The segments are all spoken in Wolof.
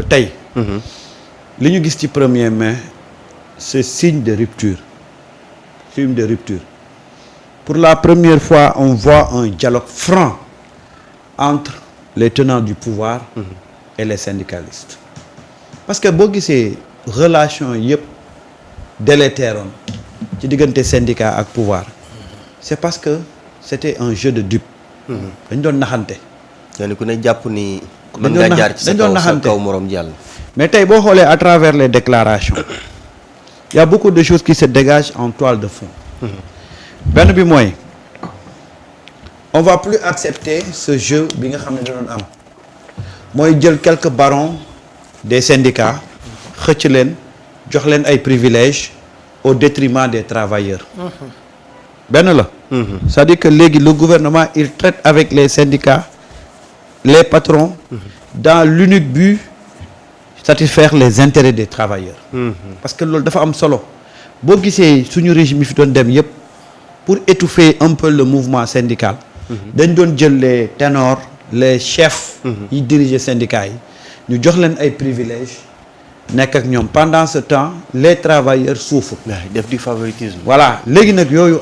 tey. li ñu gis ci 1er mai c'est signe de rupture. Pour la première fois on voit un dialogue franc entre les tenants du pouvoir et les syndicalistes parce que boo gisee relation yëpp délétère woon ci diggante syndicat ak pouvoir c'est parce que c'était un jeu de dupes. dañ doon naxante. kenn ku ne jàpp ni. mën ngaa jaar ci sa kaw morom jàll. mais tey boo xoolee à travers les déclarations il y a beaucoup de choses qui se dégagent en toile de fond. benn bi mooy on va plus accepter ce jeu bi nga xam ne da doon am mooy jël quelques barons des syndicats xëcc leen jox leen ay privilèges au détriment des travailleurs. benn la. c'est-à-dire que léegi le gouvernement il traite avec les syndicats les patrons dans l'unique but satisfaire les intérêts des travailleurs. parce que loolu dafa am solo boo gisee suñu régime yi fi doon dem yépp pour étouffer un peu le mouvement syndical. dañ doon jël les ténors les chefs. yi diriger syndicats yi ñu jox leen ay privilèges nekk ak ñoom pendant ce temps les travailleurs souffrent. def du favoritisme. voilà léegi nag yooyu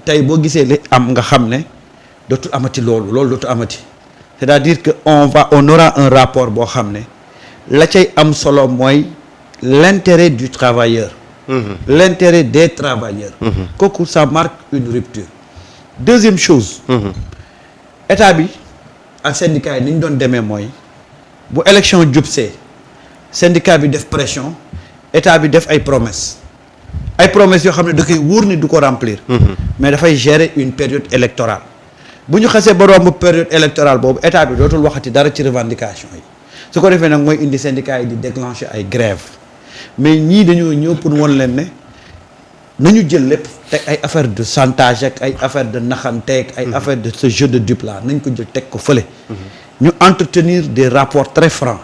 tey boo gisee li am nga xam ne dootul amati loolu dootul amati c'est-à-dire que on aura un rapport boo xam ne la cay am solo mooy l'intérêt du travailleur. L'intérêt des travailleurs. kooku ça marque une rupture. Deuxième chose. état bi ak syndicat yi ni ñu doon demee mooy bu élection jubsee syndicat bi def pression état bi def ay promesses yoo xam ne da koy wóor ni du ko remplir. mais dafay gérer une période électorale bu ñu xasee ba romb période électorale boobu état bi dootul waxati dara ci revendication yi su ko defee nag mooy indi syndicat yi di déclencher ay grève mais ñii dañoo ñëw pour won leen ne nañu jël lépp teg ay affaire de chantage ak ay affaire de naxanteeg ay affaire de ce jeu de dupe là nañ ko jël teg ko fële. ñu entretenir des rapports très francs.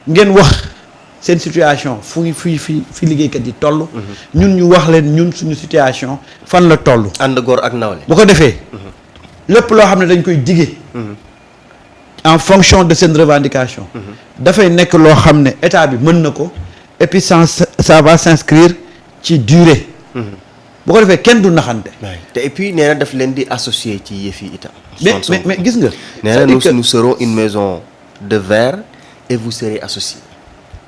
ngeen wax seen situation fi liggéeykat yi toll. ñun ñu wax leen ñun suñu situation fan la toll. ànd góor ak nawle. bu ko defee. lépp loo xam ne dañ koy diggee. en fonction de seen revendication. dafay nekk loo xam ne état bi mën na ko et puis ça va s'inscrire ci durée. bu ko defee kenn du naxante. te et puis nee na daf leen di associer ci yëf yi itam. mais gis nga. nee na nous serons une maison de verre et vous serez associés.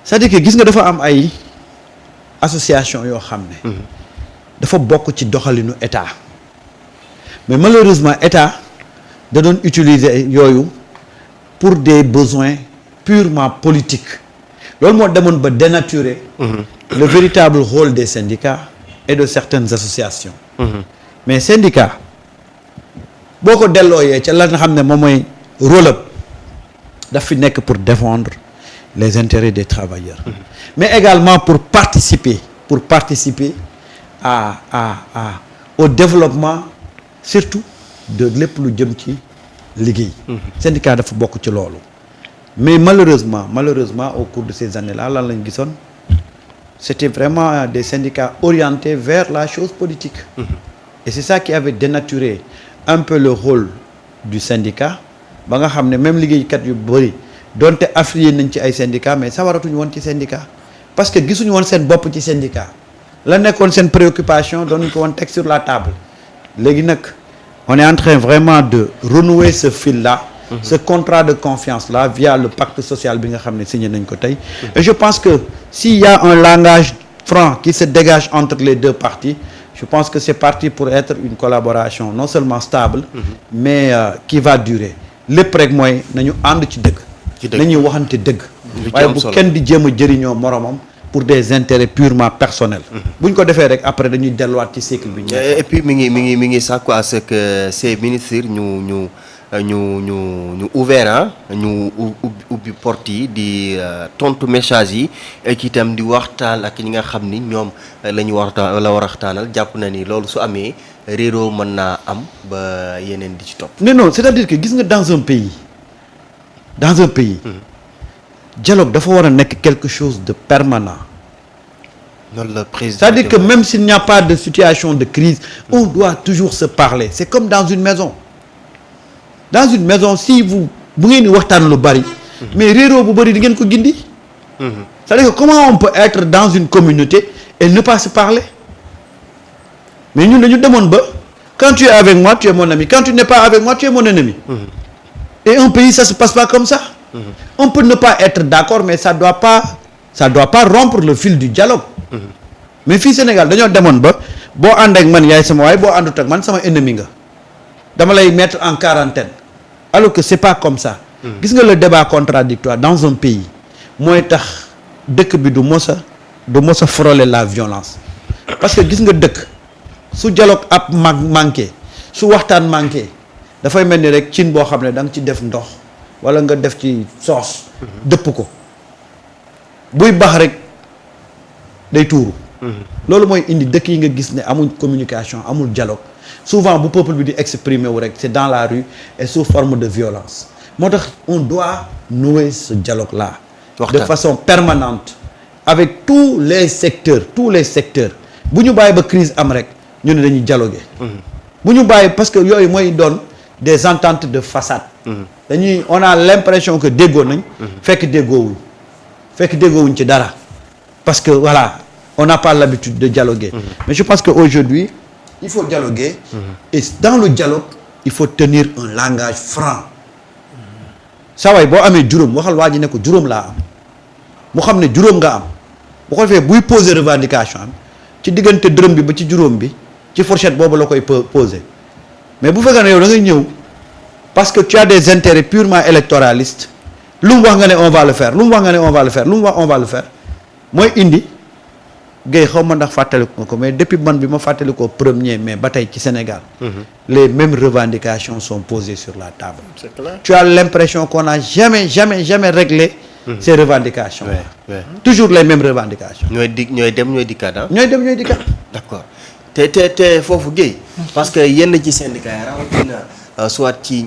c'est-à-dire que gis nga dafa am ay association yoo xam ne. dafa bokk ci doxalinu état. mais malheureusement état da doon utiliser yooyu pour des besoins purement politiques loolu moo demoon ba dénaturer. le véritable rôle des syndicats et de certaines associations. mais syndicat boo ko dellooyee ca la nga xam ne moom mooy rôle am daf fi nekk pour défendre les intérêts des travailleurs. mais également pour participer au développement surtout de lépp lu jëm ci liggéey. syndicat dafa bokk ci loolu. mais malheureusement au cours de ces années là lan lañ gisoon c'était vraiment des syndicats orientés vers la chose politique. et c'est ça qui avait dénaturé un peu le rôle du syndicat ba nga xam ne même liggéeykat yu bëri donte affilié nañ ci ay syndicats mais sawaratuñu woon ci syndicat parce que gisuñu woon seen bopp ci syndicat la nekkoon seen préoccupation doon ñu ko woon teg sur la table léegi nag on est en train vraiment de renouer ce fil là. ce contrat de confiance là via le pacte social bi nga xam ne signé nañ ko tey. et je pense que s'il y a un langage franc qui se dégage entre les deux parties je pense que c'est parti pour être une collaboration non seulement stable. mais qui va durer lépp rek mooy nañu ànd ci dëgg. nañuy waxante dëgg. waaye bu kenn di jéem a jëriñoo moromam. pour des intérêts purement personnels. bu ñu ko defee rek après dañuy delluwaat ci cycle bi. et puis mi ngi sàkku à ce que ces ministres ñu ouvert ñu ubbi porte yi di tontu message yi ak itam di waxtaan ak ñi nga xam ni ñoom la ñu war a waxtaanal jàpp na ni loolu su amee réeroo mën naa am ba yeneen di ci topp. non c'est-à-dire que gis nga dans un pays dialogue dafa war a nekk quelque chose de permanent. loolu la président c'est-à-dire que même s'il n'y a pas de situation de crise on doit toujours se parler c'est comme dans une maison si bu ngeen di waxtaan lu bari mais réeroo bu bari di ngeen ko gindi C'est-à-dire que comment on peut être dans une communauté et ne pas se parler? Mais ñun dañu demoon ba quand tu es avec moi tu es mon ami, quand tu n'es pas avec moi tu es mon ennemi. Et un pays ça se passe pas comme ça. On peut ne pas être d'accord mais ça doit pas rompre le fil du dialogue. Mais fii Sénégal dañoo demoon ba boo ànd ak man yaay sama waay boo àndut ak man sama ennemi nga dama lay mettre en quarantaine alors que c'est pas comme ça. Gis nga le débat contradictoire dans un pays mooy tax dëkk bi du mos a frôler la violence parce que gis nga dëkk su dialogue ab manqué su waxtaan manqué dafay mel ni rek cin boo xam ne da nga ci def ndox wala nga def ci soos dëpp ko buy baax rek day tuuru. loolu mooy indi dëkk yi nga gis ne amul communication amul dialogue souvent bu peuple bi di exprimer wu rek c'est dans la rue et sous forme de violence moo tax on doit nouer ce dialogue là de façon permanente avec tous les secteurs bu ñu bàyyi ba crise am rek ñu ne dañuy dialoguer bu ñu bàyyi parce que yooyu mooy doon des ententes de façade on a l'impression que déggoo nañ fekk déggoowuñ ci dara parce que voilà on n'a pas l'habitude de dialoguer. Mais je pense qu'aujourd'hui, il faut dialoguer. Et dans le dialogue, il faut tenir un langage franc. saa waay boo amee juróom waxal waa ji ne ko juróom laa am mu xam ne juróom nga am bu ko defee buy poser revendication am ci diggante dërëm bi ba ci juróom bi ci fourchette boobu la koy poser mais bu fekkee ne yow da ngay ñëw parce que tu as des intérêts purement électoralistes lu mu wax nga ne on va le faire lu mu wax nga ne on va le faire lu mu wax on va le faire mooy indi. Guèye xaw ma ndax fàttaliku ko mais depuis man bi ma fàttalikoo 1er mai ba tey ci Sénégal. Les mêmes revendications sont posées sur la table. C'est clair. Tu as l'impression qu'on n'a jamais réglé ces revendications. Ouais. Toujours les mêmes revendications. ñooy dem ñooy dikkaat ah. ñooy dem ñooy dikkaat. D'accord te foofu Guèye parce que yenn ci syndicat yi rawatina soit ci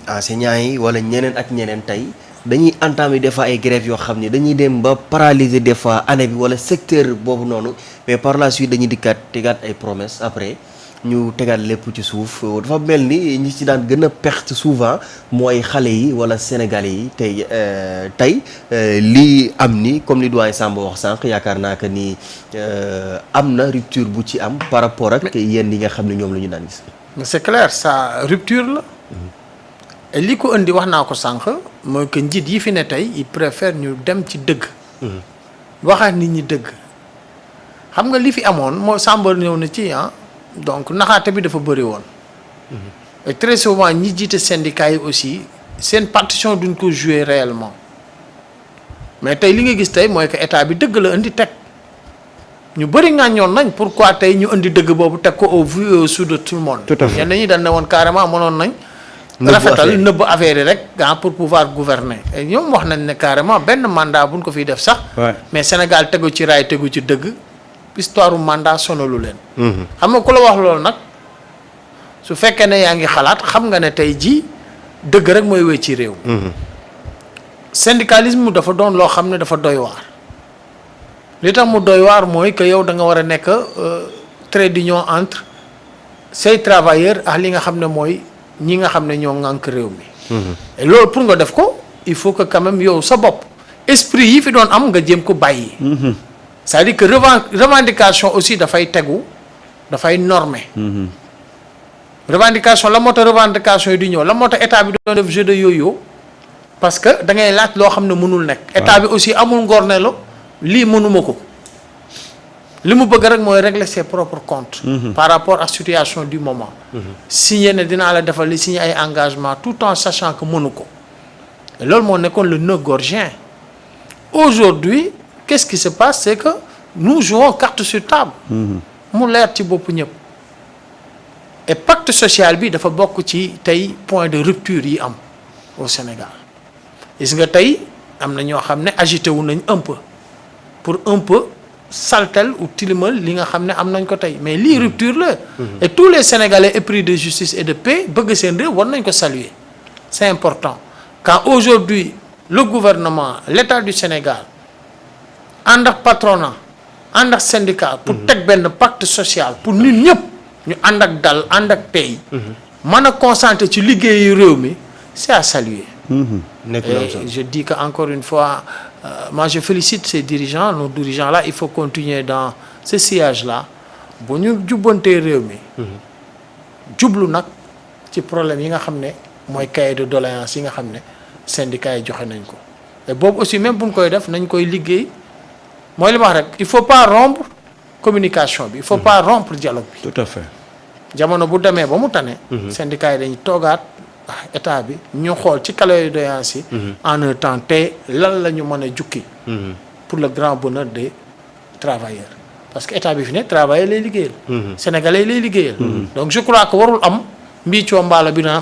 enseignants yi wala ñeneen ak ñeneen tey. dañuy entamer des fois ay grèves yoo xam ne dañuy dem ba paralyser des fois année bi wala secteur boobu noonu mais par la suite dañuy dikkaat tegaat ay promesses après ñu tegaat lépp ci suuf dafa mel ni ñi ci daan gën a perte souvent mooy xale yi wala sénégalais yi tey lii am ni comme li doyen Samba wax sànq yaakaar naa que ni am na rupture bu ci am par rapport ak yenn yi nga xam ne ñoom la ñu daan gis. mais c'est clair ça rupture la. et li ko indi wax naa ko sànq mooy que njiit yi fi ne tey ils préfèrent ñu dem ci dëgg. waxaat nit ñi dëgg. xam nga li fi amoon moo Samba ñëw na ci donc naxaate bi dafa bëri woon. et très souvent ñi jiite syndicats yi aussi seen partition duñ ko jouer réellement mais tey li nga gis tey mooy que état bi dëgg la indi teg ñu bëri ŋàññoon nañ pourquoi tey ñu indi dëgg boobu teg ko au vu et au su de tout le monde. Tout à fait. ñenn ñi dañ ne woon carrément mënoon nañ. rafetal nëbb affaire yi rek pour pouvoir gouverner et ñoom wax nañ ne carrément benn mandat buñ ko fiy def sax. mais Sénégal tegu ci raay tegu ci dëgg histoire mandat sonalu leen. xam nga ku la wax loolu nag su fekkee ne yaa ngi xalaat xam nga ne tey jii dëgg rek mooy wéy ci réew. syndicalisme dafa doon loo xam ne dafa doy waar. li tax mu doy waar mooy que yow da nga war a nekk trait d'union entre say travailleurs ak li nga xam ne mooy. ñi nga xam ne ñoo ŋànk réew mi. et loolu pour nga def ko il faut que quand même yow sa bopp esprit yi fi doon am nga jéem ko bàyyi. c'est-à-dire que revendication aussi dafay tegu dafay normé. revendication la moo tax revendication yi di ñëw la moo tax état bi doon def jeu de yo-yo parce que da ngay laaj loo xam ne mënul nekk. état bi aussi amul ngor ne la lii mënuma ko. li mu bëgg rek mooy régler ses propres comptes. par rapport à situation du moment. signé ne dinaa la defal li signé ay engagement tout en sachant que mënu ko. et loolu moo nekkoon le nœud gorgien. aujourd'hui qu'est-ce qui se passe c'est que nous jouons carte sur table. mu leer ci bopp ñëpp. et pacte social bi dafa bokk ci tey point de rupture yi am au Sénégal. gis nga tey am na ñoo xam ne agité wu nañ un peu pour un peu. saltel ou tilimal li nga xam ne am nañ ko tey mais lii rupture la. et tous les Sénégalais épris de justice et de paix bëgg seen réew war nañ ko saluer. c'est important quand aujourd'hui le gouvernement l'État du Sénégal ànd ak patronat ànd ak syndicat. pour teg benn pacte social pour ñun ñëpp ñu ànd ak dal ànd ak tey. mën a concentrer ci liggéeyu réew mi c'est à saluer. nekk lu am solo. Et je dis que encore une fois moi je félicite ces dirigeants nos dirigeants là il faut continuer dans ce sillage là bu ñu jubbantee réew mi jublu nag ci problème yi nga xam ne mooy cahier de doléances yi nga xam ne syndicats yi joxe nañ ko et boobu aussi même bu ñu koy def nañ koy liggéey mooy li ma wax rek il faut pas rompre communication bi il faut pas rompre dialogue bi tout à fait. jamono bu demee ba mu tane syndicats yi dañuy toogaat état bi ñu xool ci cahier de doléances yi en un temps te lan la ñu mën a jukki pour le grand bonheur des travailleurs parce que état bi fi ne travailleurs lay liggéeyal sénégalais lay liggéeyal donc je crois que warul am mbii coo mbaala bi naan